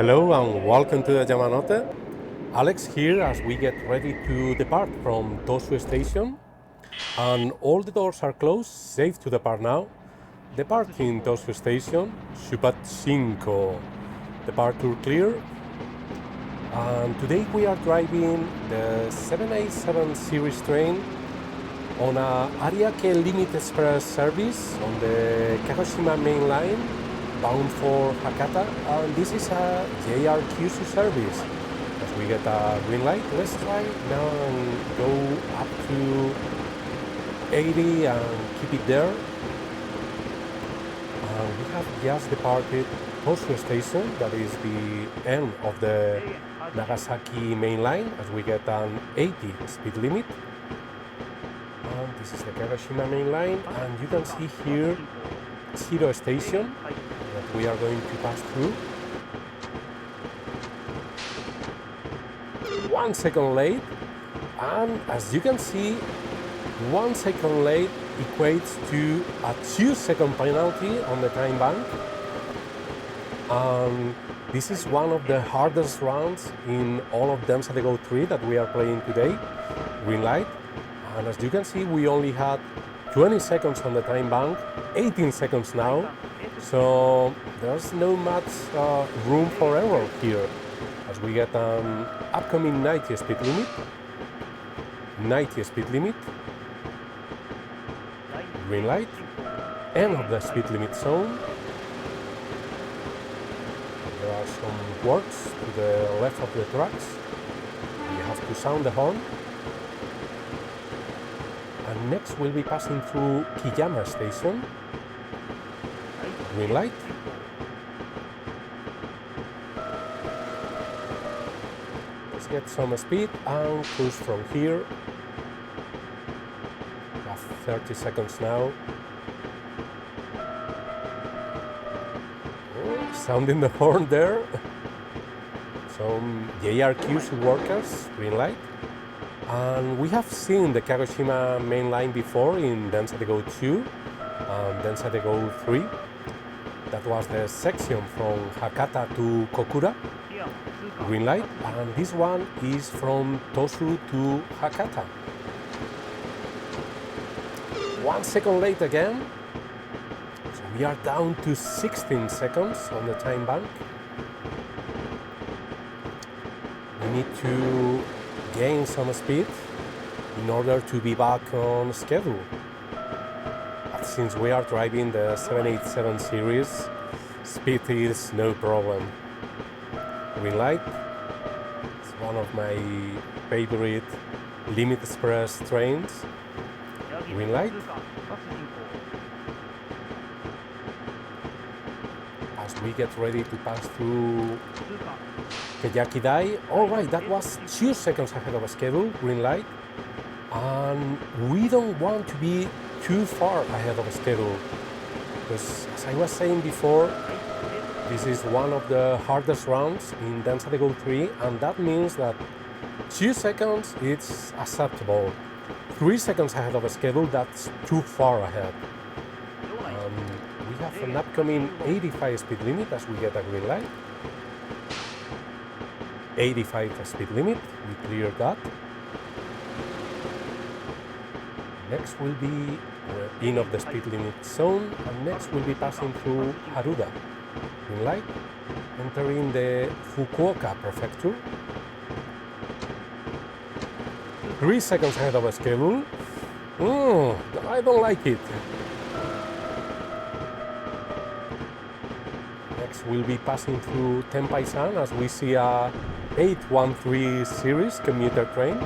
Hello and welcome to the Yamanote. Alex here as we get ready to depart from Tosu Station. And all the doors are closed, safe to depart now. Departing Tosu Station, Shubat 5. Departure clear. And today we are driving the 787 series train on a Ariake Limit Express service on the Kagoshima main line, bound for Hakata, and this is a JR Kyushu service. As we get a green light, let's try now and go up to 80 and keep it there. We have just departed Tosu Station, that is the end of the Nagasaki main line, as we get an 80 speed limit. And this is the Kagoshima main line, and you can see here Shiro Station that we are going to pass through. 1 second late, and as you can see, 1 second late equates to a 2-second penalty on the time bank. This is one of the hardest rounds in all of Densa de Go 3 that we are playing today, green light. And as you can see, we only had 20 seconds on the time bank, 18 seconds now. So there's no much room for error here, as we get an upcoming 90 speed limit. 90 speed limit. Green light. End of the speed limit zone. There are some works to the left of the tracks. We have to sound the horn. And next we'll be passing through Kiyama Station. Green light. Let's get some speed and cruise from here. We have 30 seconds now. Oh, sounding the horn there. Some JR Kyushu workers, green light. And we have seen the Kagoshima main line before in Densa de Go 2 and Densa de Go 3. That was the section from Hakata to Kokura, green light, and this one is from Tosu to Hakata. 1 second late again, so we are down to 16 seconds on the time bank. We need to gain some speed in order to be back on schedule. But since we are driving the 787 series, speed is no problem. Green light. It's one of my favorite Limit Express trains. Green light. As we get ready to pass through Keyakidai. All right, that was 2 seconds ahead of schedule, green light. And we don't want to be too far ahead of schedule, because as I was saying before, this is one of the hardest rounds in Densa de Go 3, and that means that 2 seconds it's acceptable. 3 seconds ahead of schedule, that's too far ahead. We have an upcoming 85 speed limit as we get a green light. 85 speed limit, we cleared that. Next will be in of the speed limit zone, and next we'll be passing through Haruda. Green light, entering the Fukuoka prefecture. 3 seconds ahead of schedule. I don't like it. Next we'll be passing through Tenpai-san as we see a 813 series commuter train.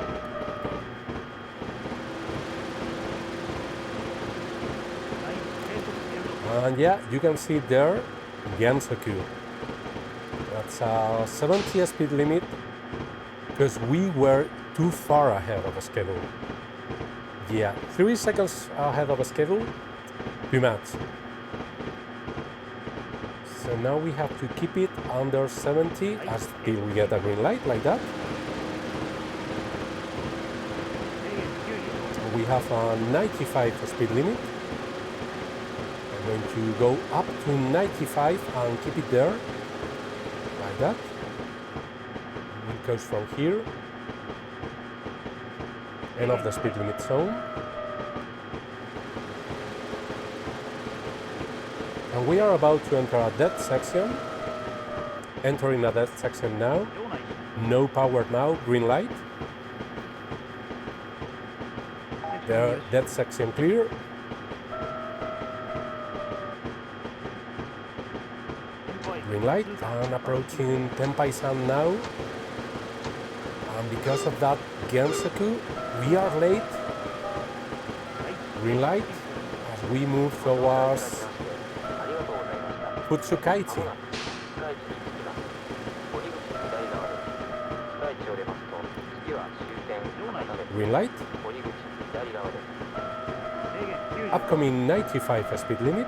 And yeah, you can see there Gensoku. That's a 70 speed limit because we were too far ahead of schedule. Yeah, 3 seconds ahead of schedule, too much. So now we have to keep it under 70 until we get a green light like that. We have a 95 speed limit. I'm going to go up to 95 and keep it there. Like like that. We'll coast from here. End of the speed limit zone. And we are about to enter a dead section. Entering a dead section now. No power now, green light. The dead section clear. Green light, and approaching Tenpai-san now. And because of that Gensaku, we are late. Green light as we move towards Futsukaichi. Green light. Upcoming 95 speed limit.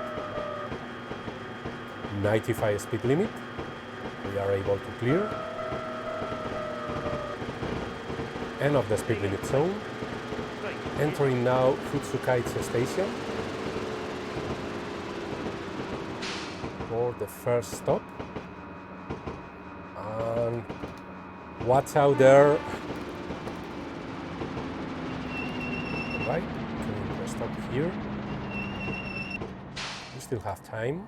95 speed limit. We are able to clear. End of the speed limit zone. Entering now Futsukaichi station for the first stop. And watch out there. Right, can we stop here? We still have time.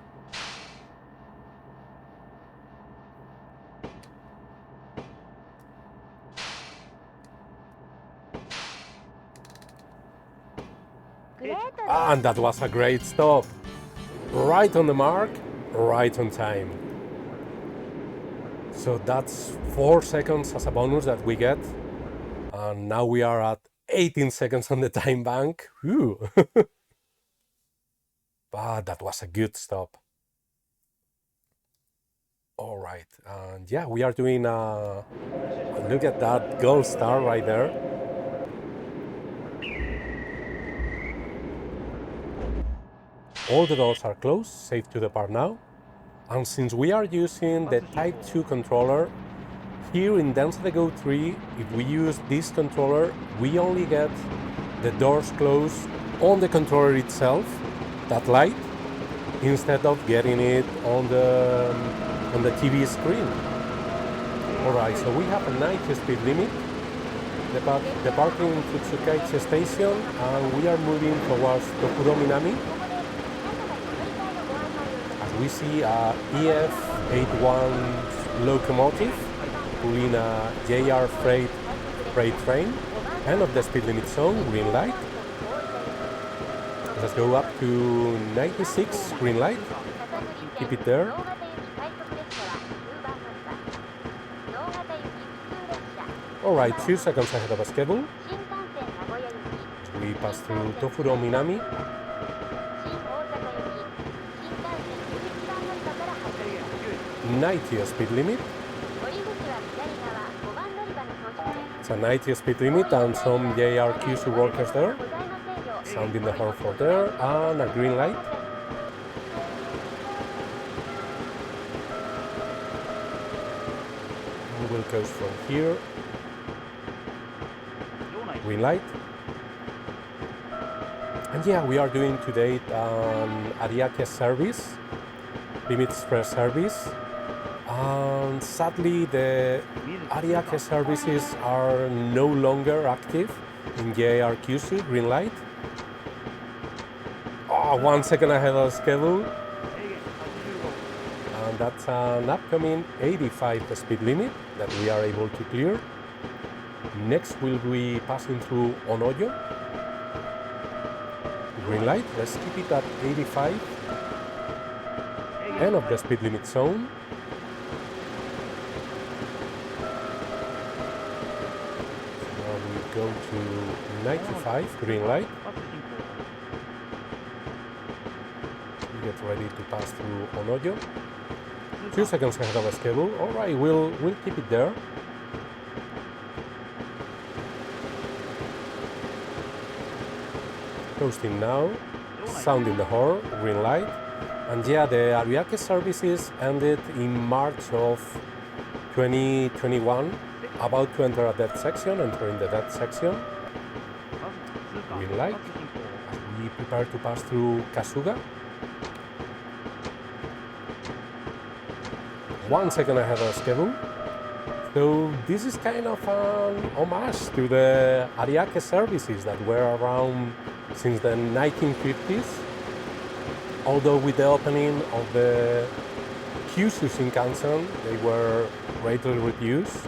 And that was a great stop. Right on the mark, right on time. So that's 4 seconds as a bonus that we get. And now we are at 18 seconds on the time bank. Whew. But that was a good stop. All right, and yeah, we are doing look at that gold star right there. All the doors are closed, safe to depart now. And since we are using the Type 2 controller, here in Density Go 3, if we use this controller, we only get the doors closed on the controller itself, that light, instead of getting it on the TV screen. Alright, so we have a 90 speed limit, departing in Futsukaichi station, and we are moving towards Tokuro Minami. We see a EF81 locomotive pulling a JR freight train. End of the speed limit zone, green light. Let's go up to 96, green light. Keep it there. Alright, 2 seconds ahead of schedule. We pass through Tokuro Minami. 90 speed limit. It's a 90 speed limit and some JR Kyushu workers there. Sounding the horn for there, and a green light. We will coast from here. Green light. And yeah, we are doing today Ariake service, Limit Express service. And sadly, the Ariake services are no longer active in JR Kyushu, green light. Oh, 1 second ahead of schedule. And that's an upcoming 85 speed limit that we are able to clear. Next we'll be passing through Onoyo. Green light, let's keep it at 85. End of the speed limit zone. Now we go to 95, green light. We get ready to pass through Onoyo. 2 seconds ahead of schedule. Alright, we'll keep it there. Coasting now, sounding the horn, green light. And yeah, the Ariake services ended in March of 2021, about to enter a dead section, entering the dead section. Green light, as we prepare to pass through Kasuga. 1 second ahead of schedule. So this is kind of an homage to the Ariake services that were around since the 1950s. Although with the opening of the Kyushu Shinkansen, they were greatly reduced.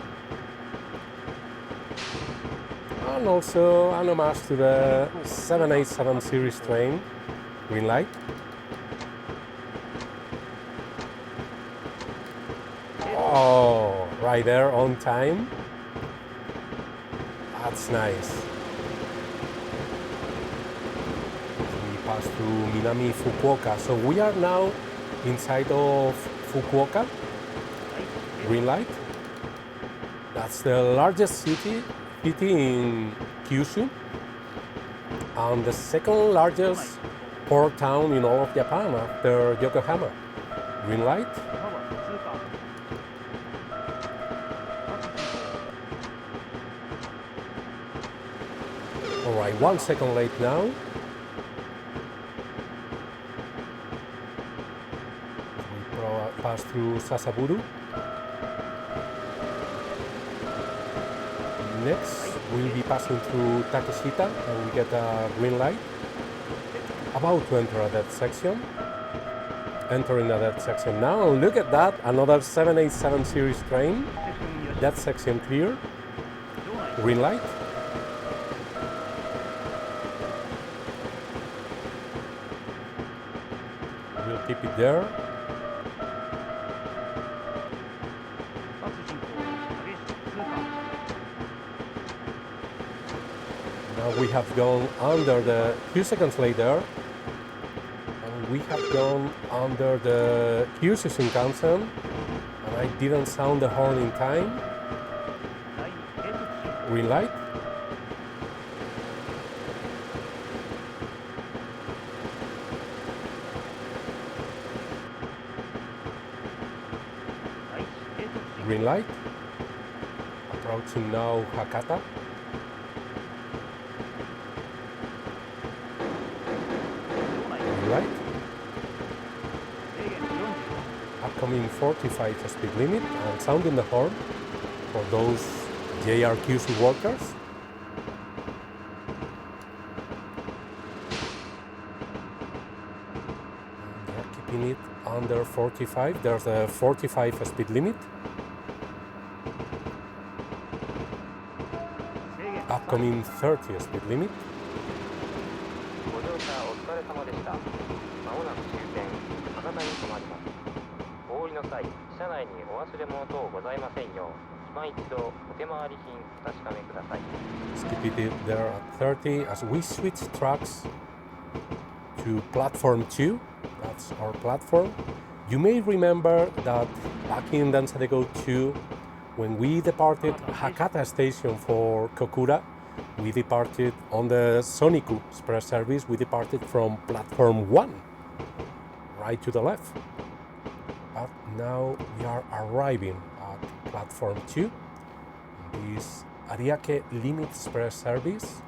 And also an homage to the 787 series train, green light. Oh, right there on time. That's nice. We pass through Minami Fukuoka. So we are now inside of Fukuoka. Green light. That's the largest city in Kyushu and the second largest port town in all of Japan after Yokohama. Green light. All right, 1 second late now. We pass through Sasaburu. Next, we'll be passing through Takeshita and we get a green light. About to enter that section. Entering that section now. And look at that, another 787 series train. That section clear. Green light. We'll keep it there. We have gone under the few seconds later, and we have gone under the Kyushu Shinkansen, and I didn't sound the horn in time. Green light. Green light. Approaching now Hakata. Right. Upcoming 45 speed limit and sounding the horn for those JRQC workers. They're keeping it under 45. There's a 45 speed limit. Upcoming 30 speed limit. Skip it there at 30 as we switch tracks to platform 2. That's our platform. You may remember that back in Dansadego 2, when we departed Hakata station for Kokura, we departed on the Soniku Express service, we departed from platform 1, right to the left. But now we are arriving at platform 2, this Ariake Limit Express service.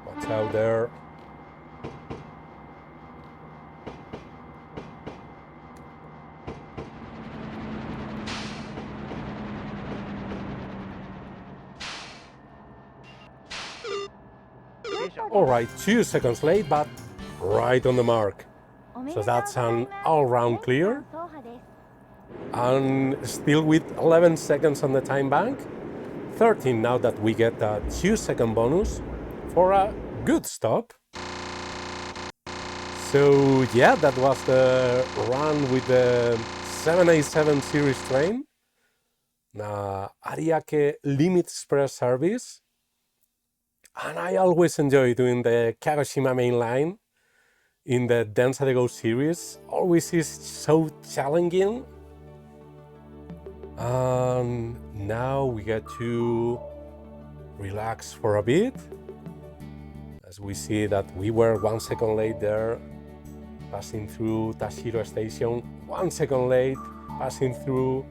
Watch out there. All right, 2 seconds late, but right on the mark. So that's an all-round clear. And still with 11 seconds on the time bank. 13 now that we get a 2-second bonus for a good stop. So yeah, that was the run with the 787 series train. Ariake Limit Express service. And I always enjoy doing the Kagoshima main line in the Dansadego series. Always is so challenging. And now we get to relax for a bit. As we see that we were 1 second late there, passing through Tashiro Station. 1 second late, passing through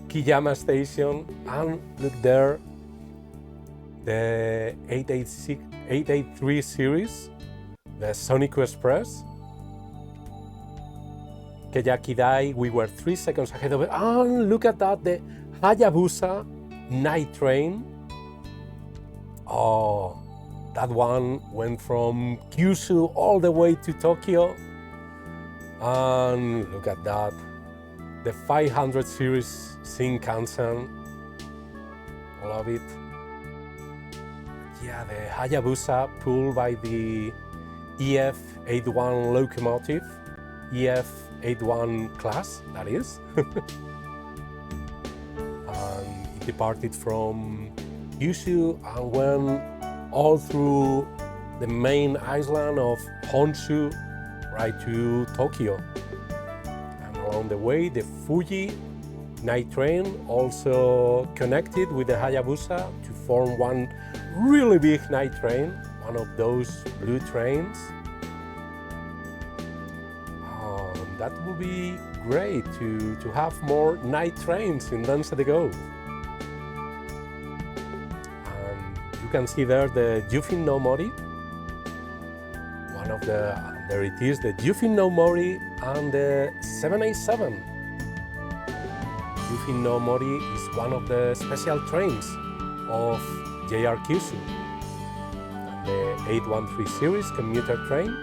Kiyama Station. And look there, the 883 series, the Sonic Express. Keyaki Dai, we were 3 seconds ahead of it. And look at that, the Hayabusa night train. Oh, that one went from Kyushu all the way to Tokyo. And look at that, the 500 series Shinkansen. Love it. Yeah, the Hayabusa pulled by the EF81 locomotive, EF81 class, that is. And it departed from Kyushu and went all through the main island of Honshu right to Tokyo. And along the way, the Fuji night train also connected with the Hayabusa to form one really big night train, one of those blue trains. That would be great to have more night trains in Danza de Go. And you can see there the Yufin no Mori. One of there it is, the Yufin no Mori and the 787. Yufin no Mori is one of the special trains of JR Kyushu, the 813 series commuter train.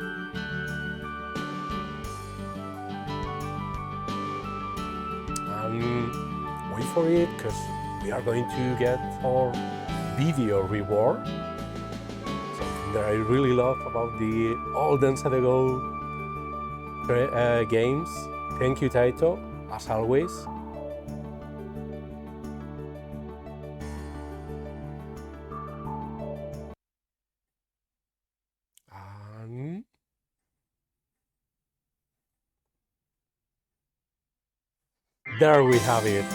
And wait for it, because we are going to get our video reward. Something that I really love about the all Danza de Go games. Thank you, Taito, as always. And there we have it.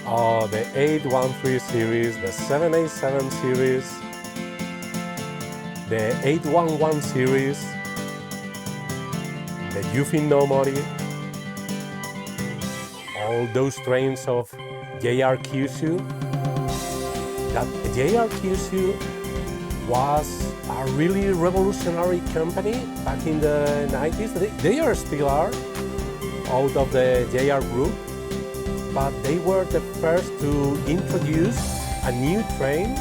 Oh, the 813 series, the 787 series, the 811 series, the Yufin no Mori, all those trains of JR Kyushu. That JR Kyushu was a really revolutionary company back in the 90s. They are still are out of the JR group, but they were the first to introduce a new train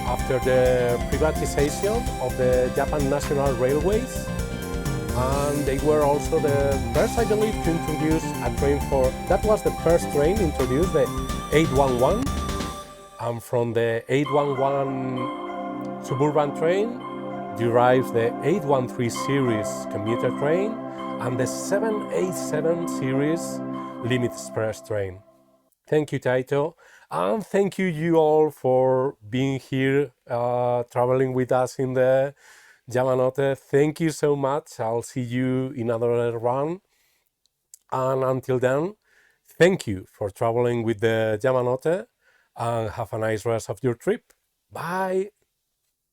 after the privatization of the Japan National Railways. And they were also the first, I believe, to introduce a train that was the first train introduced, the 811. And from the 811 suburban train derives the 813 series commuter train and the 787 series Limit Express train. Thank you, Taito, and thank you all for being here, traveling with us in the Yamanote. Thank you so much. I'll see you in another run. And until then, thank you for traveling with the Yamanote and have a nice rest of your trip. Bye.